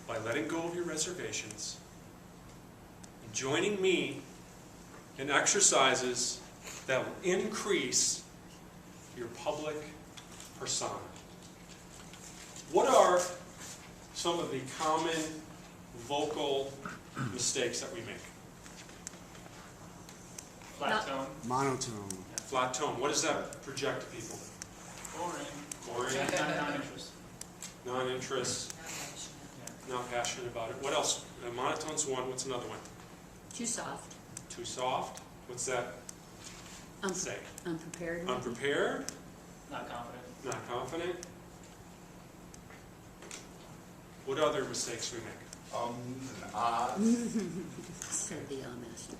by letting go of your reservations and joining me in exercises that will increase your public persona. What are some of the common vocal mistakes that we make? Flat tone. Monotone. Flat tone. What does that project to people? Boring. Boring. Non-interest. Non-interest. Not passionate about it. What else? Monotone's one. What's another one? Too soft. Too soft. What's that say? Unprepared. Unprepared. Not confident. Not confident. What other mistakes we make? And ahs. Said the master.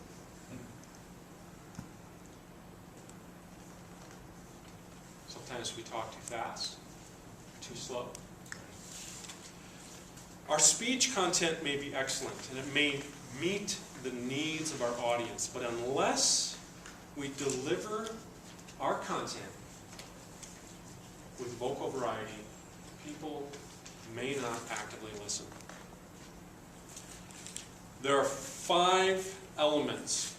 Sometimes we talk too fast, too slow. Our speech content may be excellent and it may meet the needs of our audience, but unless we deliver our content with vocal variety, people may not actively listen. There are 5 elements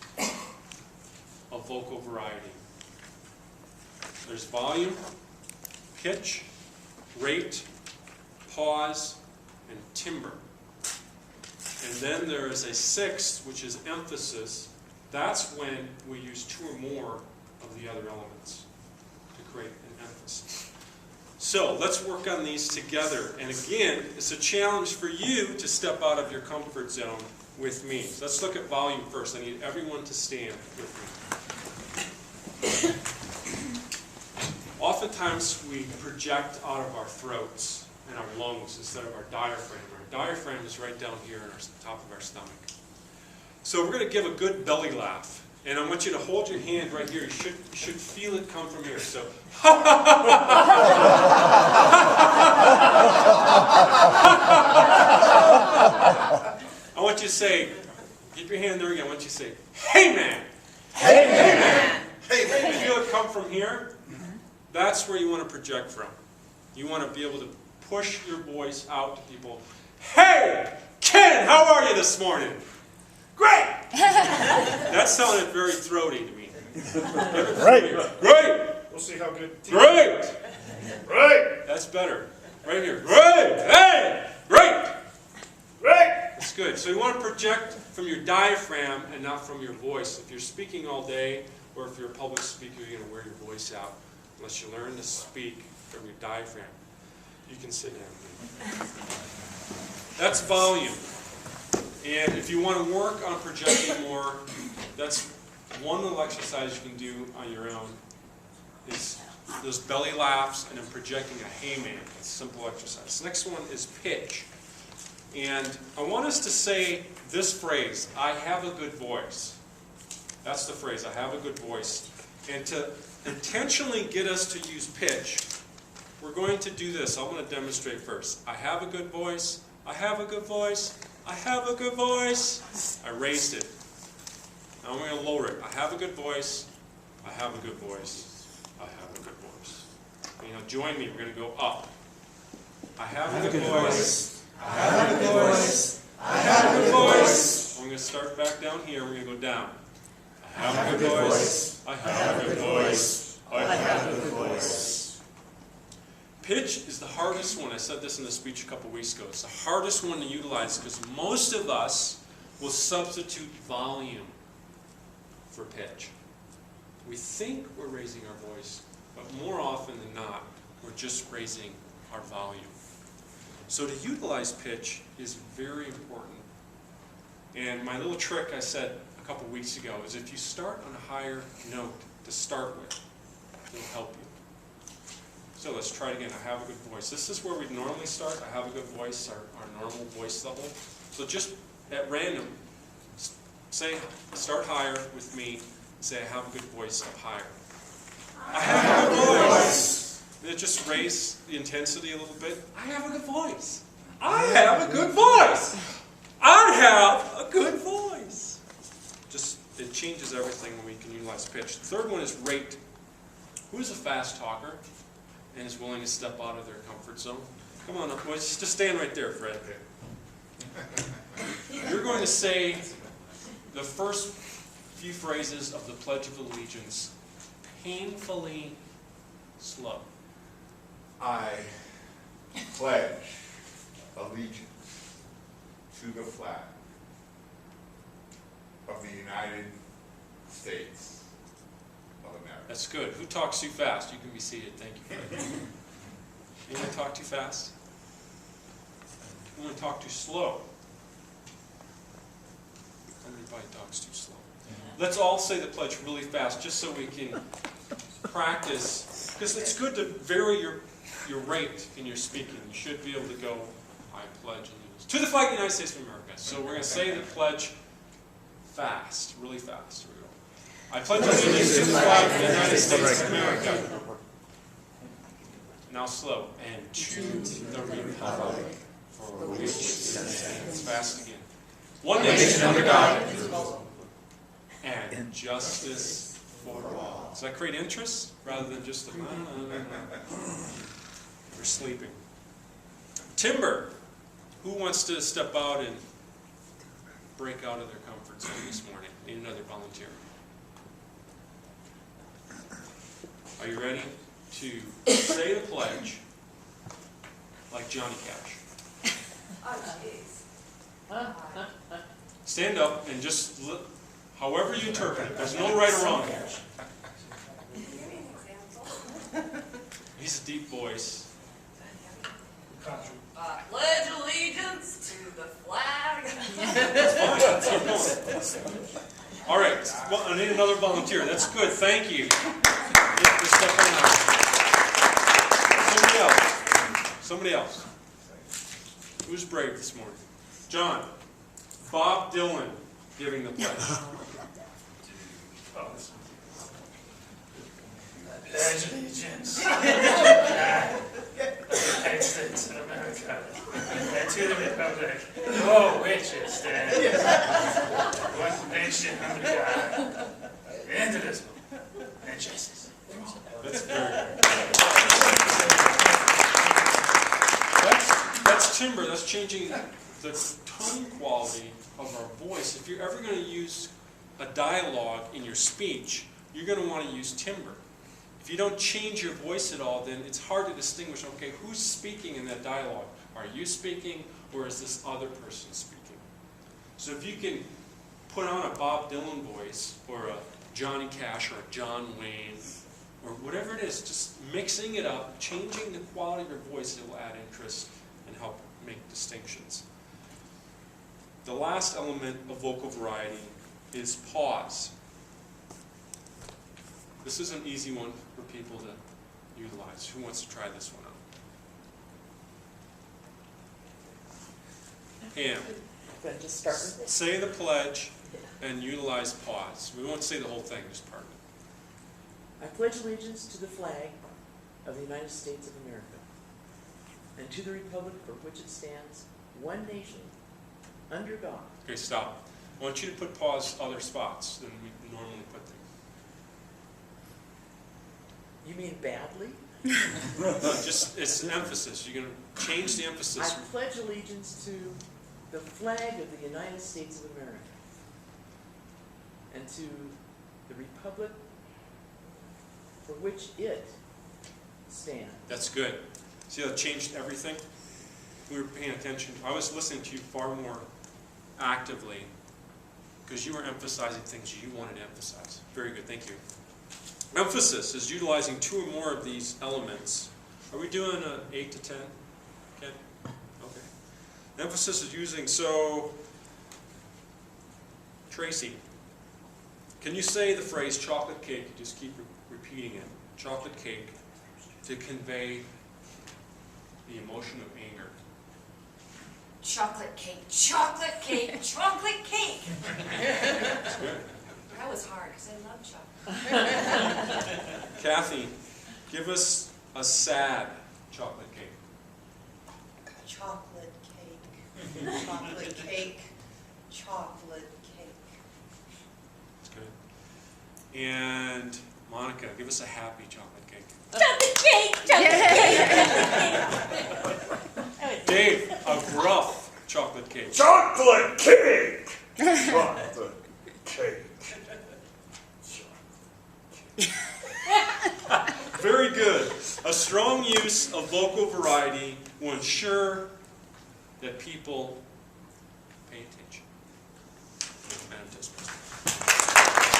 of vocal variety. There's volume, pitch, rate, pause, and timbre. And then there is a 6th, which is emphasis. That's when we use 2 or more of the other elements to create an emphasis. So let's work on these together. And again, it's a challenge for you to step out of your comfort zone with me. So let's look at volume first. I need everyone to stand with me. Oftentimes we project out of our throats and our lungs instead of our diaphragm. Our diaphragm is right down here on the top of our stomach. So we're going to give a good belly laugh. And I want you to hold your hand right here. You should feel it come from here. So, I want you to say, get your hand there again. I want you to say, hey man! Hey man! Hey man! Feel it come from here? That's where you want to project from. You want to be able to push your voice out to people. Hey! Ken, how are you this morning? Great! That sounded very throaty to me. Great. Great! We'll see how good. Great! Right! That's better. Right here. Great! Hey! Great! Right! That's good. So you want to project from your diaphragm and not from your voice. If you're speaking all day, or if you're a public speaker, you're going to wear your voice out. Unless you learn to speak from your diaphragm. You can sit down. That's volume. And if you want to work on projecting more, that's one little exercise you can do on your own. Is those belly laughs and then projecting a hey man. It's a simple exercise. Next one is pitch. And I want us to say this phrase, I have a good voice. That's the phrase, I have a good voice. And to intentionally get us to use pitch, we're going to do this. I want to demonstrate first. I have a good voice. I have a good voice. I have a good voice. I raised it. Now I'm going to lower it. I have a good voice. I have a good voice. I have a good voice. Okay, now join me. We're going to go up. I have a good voice. I have a good voice. I have a good voice. I'm going to start back down here. We're going to go down. I have a good voice. I have a good voice. I have a good voice. Pitch is the hardest one. I said this in the speech a couple weeks ago. It's the hardest one to utilize because most of us will substitute volume for pitch. We think we're raising our voice, but more often than not, we're just raising our volume. So to utilize pitch is very important. And my little trick I said a couple weeks ago is if you start on a higher note to start with, it'll help you. So let's try it again. I have a good voice. This is where we normally start. I have a good voice, our normal voice level. So just at random, start higher with me. Say I have a good voice up higher. I have a good voice. And just raise the intensity a little bit. I have a good voice. I have a good voice. I have a good voice. Just, it changes everything when we can utilize pitch. The third one is rate. Who is a fast talker and is willing to step out of their comfort zone? Come on up, boys. Just stand right there, Fred. You're going to say the first few phrases of the Pledge of Allegiance painfully slow. I pledge allegiance to the flag of the United States of America. That's good. Who talks too fast? You can be seated. Thank you for that. Anyone talk too fast? Anyone talk too slow? Everybody talks too slow. Let's all say the pledge really fast, just so we can practice. Because it's good to vary your rate in your speaking. You should be able to go, I pledge allegiance to the flag of the United States of America. So we're going to say the pledge fast, really fast. Here we go. I pledge allegiance to the flag of the United States of America. Now slow. And to the republic for which it stands. Fast again. One nation under God, and justice for all. Does that create interest rather than just the We're sleeping. Timber. Who wants to step out and break out of their comfort zone this morning? Need another volunteer. Are you ready to say the pledge like Johnny Cash? Oh, jeez. Stand up and just look, however you interpret it. There's no right or wrong here. Give me an example. He's a deep voice. Pledge allegiance to the flag. That's fine. All right. Well, I need another volunteer. That's good. Thank you. Just step on out. Somebody else. Who's brave this morning? John. Bob Dylan giving the pledge. Pledge allegiance to the United States of America and to the republic for which it stands, one nation under God, indivisible, and justice for all. That's very good. That's timbre. That's changing the tone quality of our voice. If you're ever going to use a dialogue in your speech, you're going to want to use timbre. If you don't change your voice at all, then it's hard to distinguish, okay, who's speaking in that dialogue? Are you speaking, or is this other person speaking? So if you can put on a Bob Dylan voice, or a Johnny Cash, or a John Wayne, or whatever it is, just mixing it up, changing the quality of your voice, it will add interest and help make distinctions. The last element of vocal variety is pause. This is an easy one for people to utilize. Who wants to try this one out? Pam, Good, just start with it. say the pledge and utilize pause. We won't say the whole thing, just part of it. I pledge allegiance to the flag of the United States of America and to the republic for which it stands, one nation, under God. Okay, stop. I want you to put pause other spots than we normally put them. You mean badly? No, just, it's an emphasis. You're going to change the I emphasis. pledge allegiance to the flag of the United States of America and to the republic for which it stands. That's good. See how it changed everything? We were paying attention. I was listening to you far more actively because you were emphasizing things you wanted to emphasize. Very good, thank you. Emphasis is utilizing two or more of these elements. Are we doing 8 to 10? Okay. Okay. Emphasis is using, so, Tracy, can you say the phrase chocolate cake? You just keep repeating it. Chocolate cake to convey the emotion of anger. Chocolate cake, chocolate cake, chocolate cake. That's good. That was hard because I love chocolate. Kathy, give us a sad chocolate cake. Chocolate cake, chocolate cake, chocolate cake. That's good. And Monica, give us a happy chocolate cake. Chocolate cake, chocolate cake. Dave, a gruff Chocolate cake. Chocolate cake. Chocolate cake. Very good. A strong use of local variety will ensure that people pay attention. Madam Vice President.